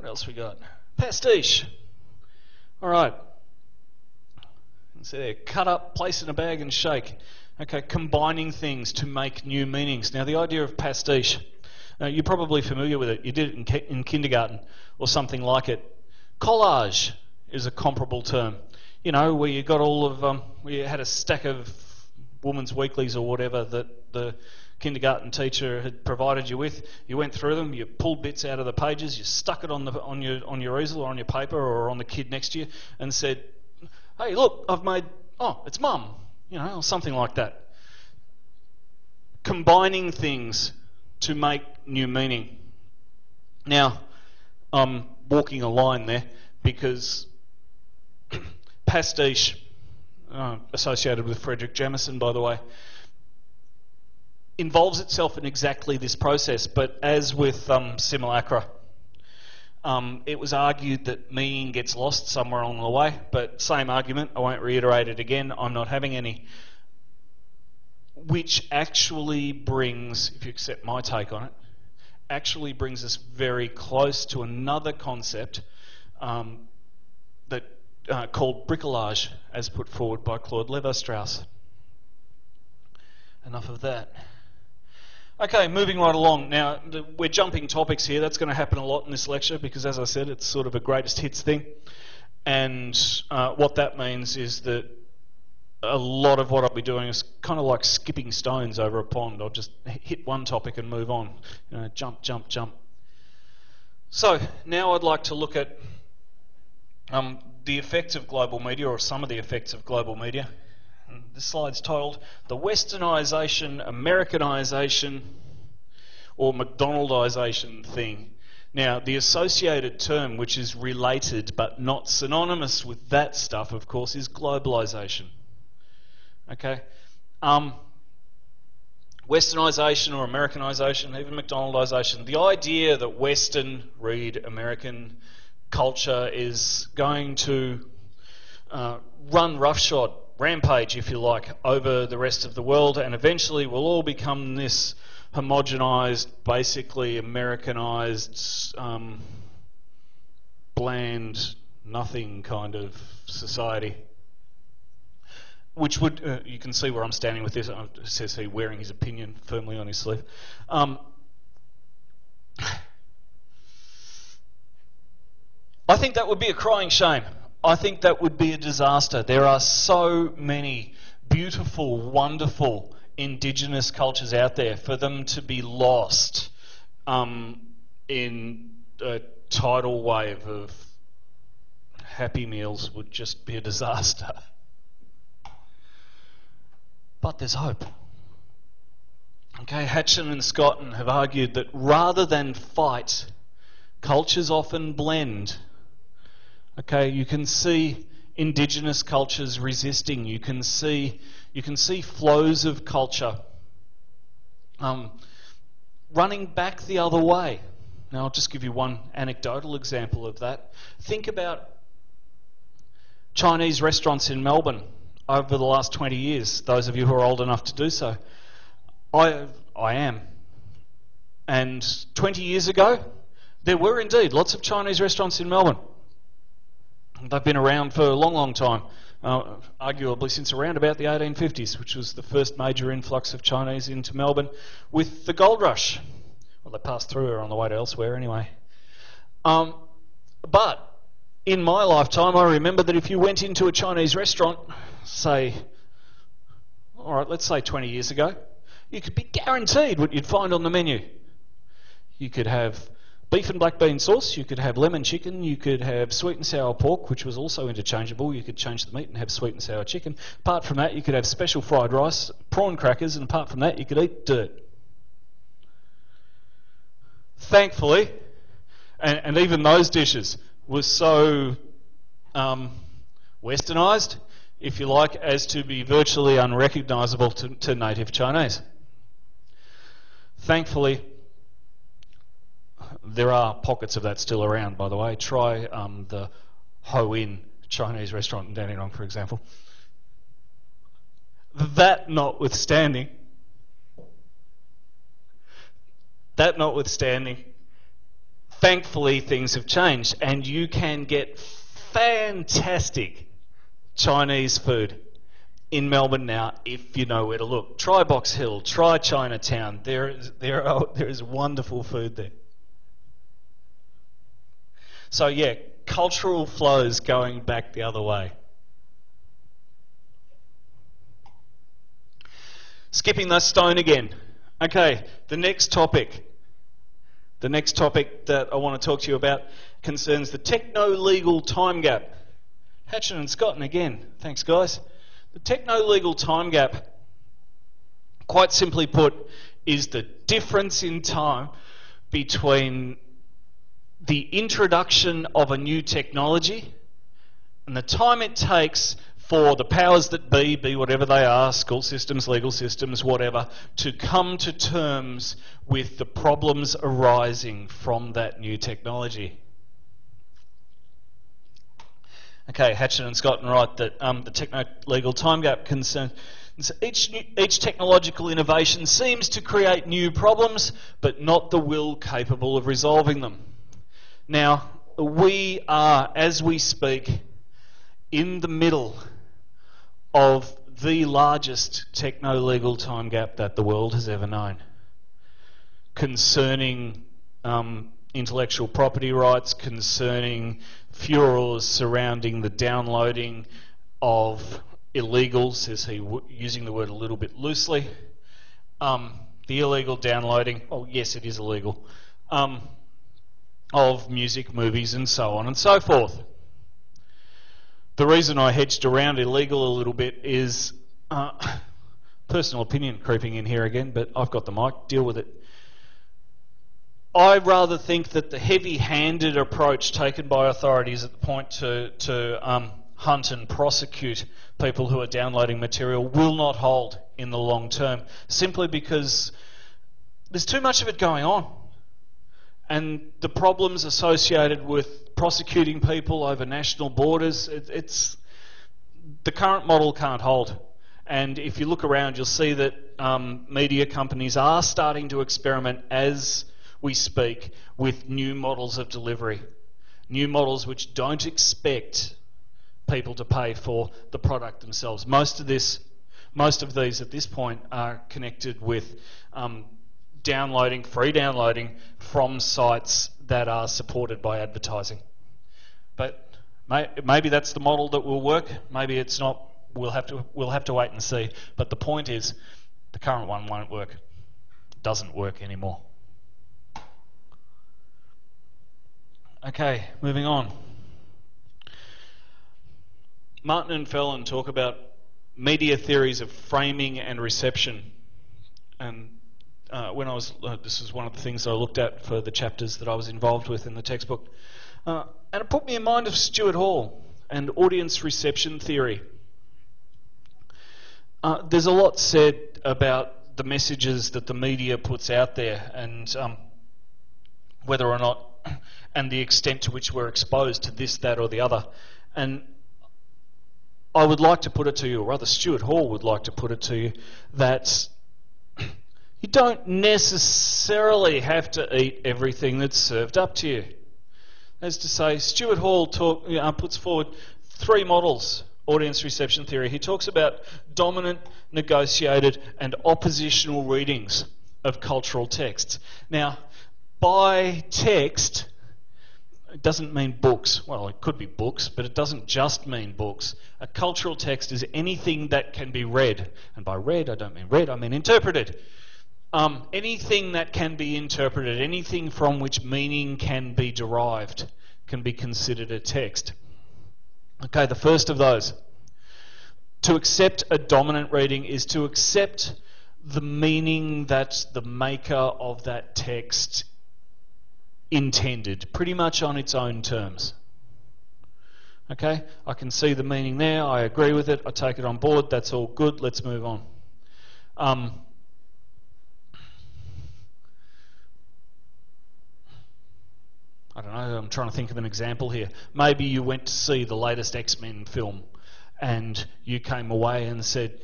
What else we got? Pastiche. All right. See there, cut up, place in a bag and shake. Okay, combining things to make new meanings. Now the idea of pastiche, you're probably familiar with it. You did it in kindergarten or something like it. Collage is a comparable term. You know, where you got all of, where you had a stack of women's weeklies or whatever that the kindergarten teacher had provided you with. You went through them, you pulled bits out of the pages, you stuck it on your easel or on your paper or on the kid next to you and said, hey, look, I've made, oh, it's Mum, you know, or something like that. Combining things to make new meaning. Now, I'm walking a line there because pastiche, associated with Frederick Jameson, by the way, involves itself in exactly this process, but as with simulacra, it was argued that meaning gets lost somewhere along the way, but same argument, I won't reiterate it again, I'm not having any, which actually brings, if you accept my take on it, actually brings us very close to another concept that called bricolage, as put forward by Claude Levi-Strauss. Enough of that. Okay, moving right along. Now, we're jumping topics here. That's going to happen a lot in this lecture because, as I said, it's sort of a greatest hits thing. And what that means is that a lot of what I'll be doing is kind of like skipping stones over a pond. I'll just hit one topic and move on. You know, jump, jump, jump. So, now I'd like to look at the effects of global media, or some of the effects of global media. This slide's titled The Westernisation, Americanisation, or McDonaldisation thing. Now, the associated term, which is related but not synonymous with that stuff, of course, is globalisation. Okay? Westernisation or Americanisation, even McDonaldisation, the idea that Western, read American, culture is going to run roughshod, rampage, if you like, over the rest of the world, and eventually we'll all become this homogenised, basically Americanised, bland, nothing kind of society. Which would, you can see where I'm standing with this, it says he wearing his opinion firmly on his sleeve. I think that would be a crying shame. I think that would be a disaster. There are so many beautiful, wonderful indigenous cultures out there. For them to be lost in a tidal wave of Happy Meals would just be a disaster. But there's hope. Okay, Hatchin and Scotton have argued that rather than fight, cultures often blend. Okay, you can see indigenous cultures resisting. You can see flows of culture running back the other way. Now, I'll just give you one anecdotal example of that. Think about Chinese restaurants in Melbourne over the last 20 years, those of you who are old enough to do so. I am. And 20 years ago, there were indeed lots of Chinese restaurants in Melbourne. They've been around for a long, long time, arguably since around about the 1850s, which was the first major influx of Chinese into Melbourne with the gold rush. Well, they passed through or on the way to elsewhere anyway. But in my lifetime, I remember that if you went into a Chinese restaurant, say, all right, let's say 20 years ago, you could be guaranteed what you'd find on the menu. You could have beef and black bean sauce, you could have lemon chicken, you could have sweet and sour pork, which was also interchangeable. You could change the meat and have sweet and sour chicken. Apart from that, you could have special fried rice, prawn crackers, and apart from that, you could eat dirt. Thankfully, and even those dishes were so westernised, if you like, as to be virtually unrecognisable to native Chinese. Thankfully, there are pockets of that still around, by the way. Try the Ho In Chinese restaurant in Dandenong, for example. That notwithstanding, Thankfully, things have changed, and you can get fantastic Chinese food in Melbourne now if you know where to look. Try Box Hill, try Chinatown. There is wonderful food there. So yeah, cultural flows going back the other way. Skipping the stone again. Okay, the next topic. The next topic that I want to talk to you about concerns the techno-legal time gap. Hatchet and Scott, and again, thanks guys. The techno-legal time gap, quite simply put, is the difference in time between the introduction of a new technology and the time it takes for the powers that be whatever they are, school systems, legal systems, whatever, to come to terms with the problems arising from that new technology. Okay, Hatchet and Scott and Wright that the techno-legal time gap concerns each technological innovation seems to create new problems, but not the will capable of resolving them. Now, we are, as we speak, in the middle of the largest techno-legal time gap that the world has ever known, concerning intellectual property rights, concerning furors surrounding the downloading of illegals, says he, using the word a little bit loosely, the illegal downloading, oh yes it is illegal, of music, movies and so on and so forth. The reason I hedged around illegal a little bit is personal opinion creeping in here again, but I've got the mic, deal with it. I rather think that the heavy-handed approach taken by authorities at the point to hunt and prosecute people who are downloading material will not hold in the long term, simply because there's too much of it going on. And the problems associated with prosecuting people over national borders, it's the current model can't hold. And if you look around, you'll see that media companies are starting to experiment as we speak with new models of delivery, new models which don't expect people to pay for the product themselves. Most of these at this point are connected with free downloading from sites that are supported by advertising. But maybe that's the model that will work. Maybe it's not. We'll have to wait and see. But the point is, the current one won't work. It doesn't work anymore. Okay, moving on. Martin and Fallon talk about media theories of framing and reception, and when I was, this is one of the things I looked at for the chapters that I was involved with in the textbook, and it put me in mind of Stuart Hall and audience reception theory. There's a lot said about the messages that the media puts out there, and whether or not, and the extent to which we're exposed to this, that or the other. And I would like to put it to you, or rather Stuart Hall would like to put it to you, that you don't necessarily have to eat everything that's served up to you. As to say, Stuart Hall puts forward three models, audience reception theory. He talks about dominant, negotiated and oppositional readings of cultural texts. Now, by text, it doesn't mean books. Well, it could be books, but it doesn't just mean books. A cultural text is anything that can be read. And by read, I don't mean read, I mean interpreted. Anything that can be interpreted, anything from which meaning can be derived, can be considered a text. Okay, the first of those. To accept a dominant reading is to accept the meaning that the maker of that text intended, pretty much on its own terms. Okay, I can see the meaning there, I agree with it, I take it on board, that's all good, let's move on. I don't know, I'm trying to think of an example here. Maybe you went to see the latest X-Men film and you came away and said,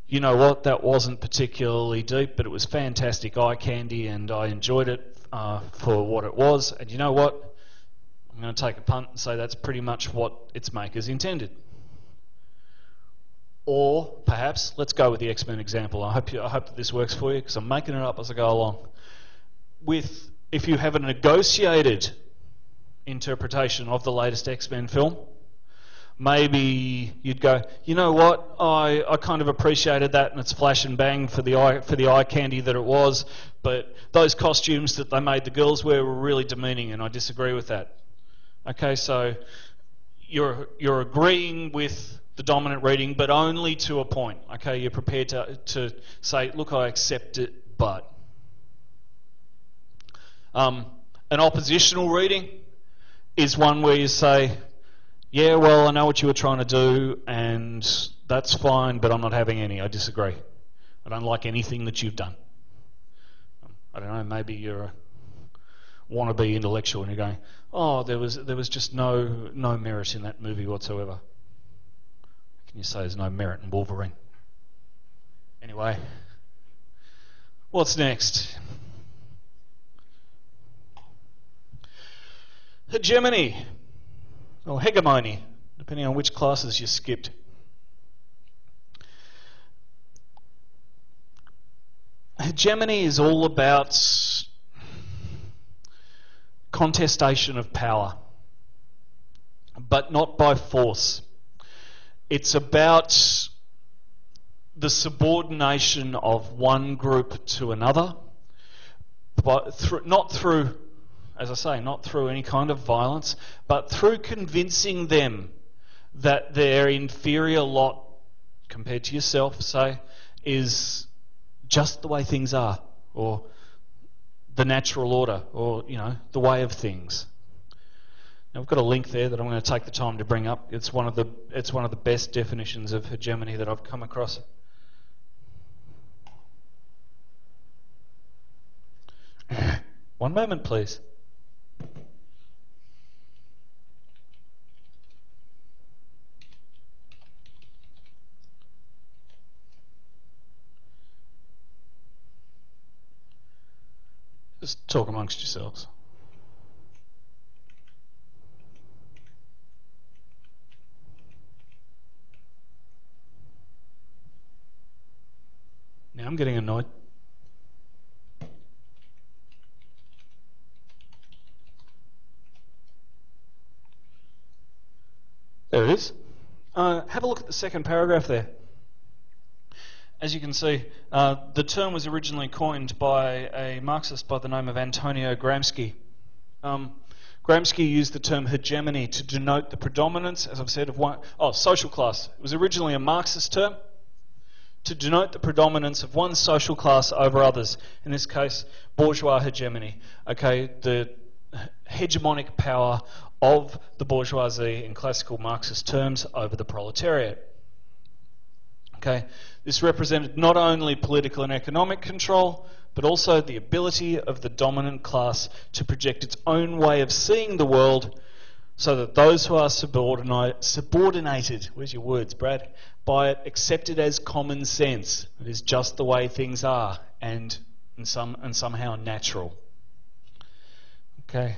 you know what, that wasn't particularly deep, but it was fantastic eye candy and I enjoyed it. for what it was, and you know what? I'm going to take a punt and say that's pretty much what its makers intended. Or perhaps, let's go with the X-Men example. I hope that this works for you, because I'm making it up as I go along. If you have a negotiated interpretation of the latest X-Men film, maybe you'd go, you know what, I kind of appreciated that and its flash and bang for the eye candy that it was, but those costumes that they made the girls wear were really demeaning, and I disagree with that. Okay, so you're agreeing with the dominant reading, but only to a point. Okay, you're prepared to say, look, I accept it, but. An oppositional reading is one where you say, yeah, well, I know what you were trying to do, and that's fine, but I'm not having any. I disagree. I don't like anything that you've done. I don't know, maybe you're a wannabe intellectual and you're going, oh, there was just no merit in that movie whatsoever. Can you say there's no merit in Wolverine? Anyway, what's next? Hegemony, or hegemony, depending on which classes you skipped. Hegemony is all about contestation of power, but not by force. It's about the subordination of one group to another, but not through, as I say, not through any kind of violence, but through convincing them that their inferior lot, compared to yourself, say, is just the way things are, or the natural order, or, you know, the way of things. Now, I've got a link there that I'm going to take the time to bring up. It's one of the best definitions of hegemony that I've come across. One moment, please. Just talk amongst yourselves. Now I'm getting annoyed. There it is. Have a look at the second paragraph there. As you can see, the term was originally coined by a Marxist by the name of Antonio Gramsci. Gramsci used the term hegemony to denote the predominance, as I've said, of social class. It was originally a Marxist term to denote the predominance of one social class over others. In this case, bourgeois hegemony. Okay, the hegemonic power of the bourgeoisie in classical Marxist terms over the proletariat. Okay, this represented not only political and economic control, but also the ability of the dominant class to project its own way of seeing the world, so that those who are subordinated, where's your words, Brad, by it, accepted as common sense. It is just the way things are, and somehow natural. Okay.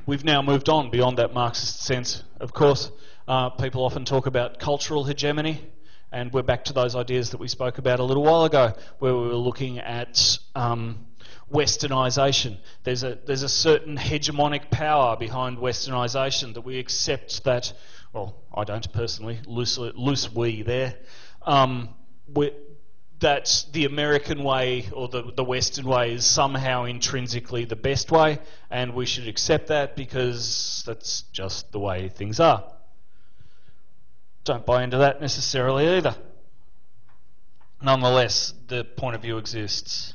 We've now moved on beyond that Marxist sense. Of course, people often talk about cultural hegemony, and we're back to those ideas that we spoke about a little while ago, where we were looking at Westernisation. There's a certain hegemonic power behind Westernisation that we accept that, well, I don't personally, loose we there, that the American way or the Western way is somehow intrinsically the best way, and we should accept that because that's just the way things are. Don't buy into that necessarily either. Nonetheless, the point of view exists.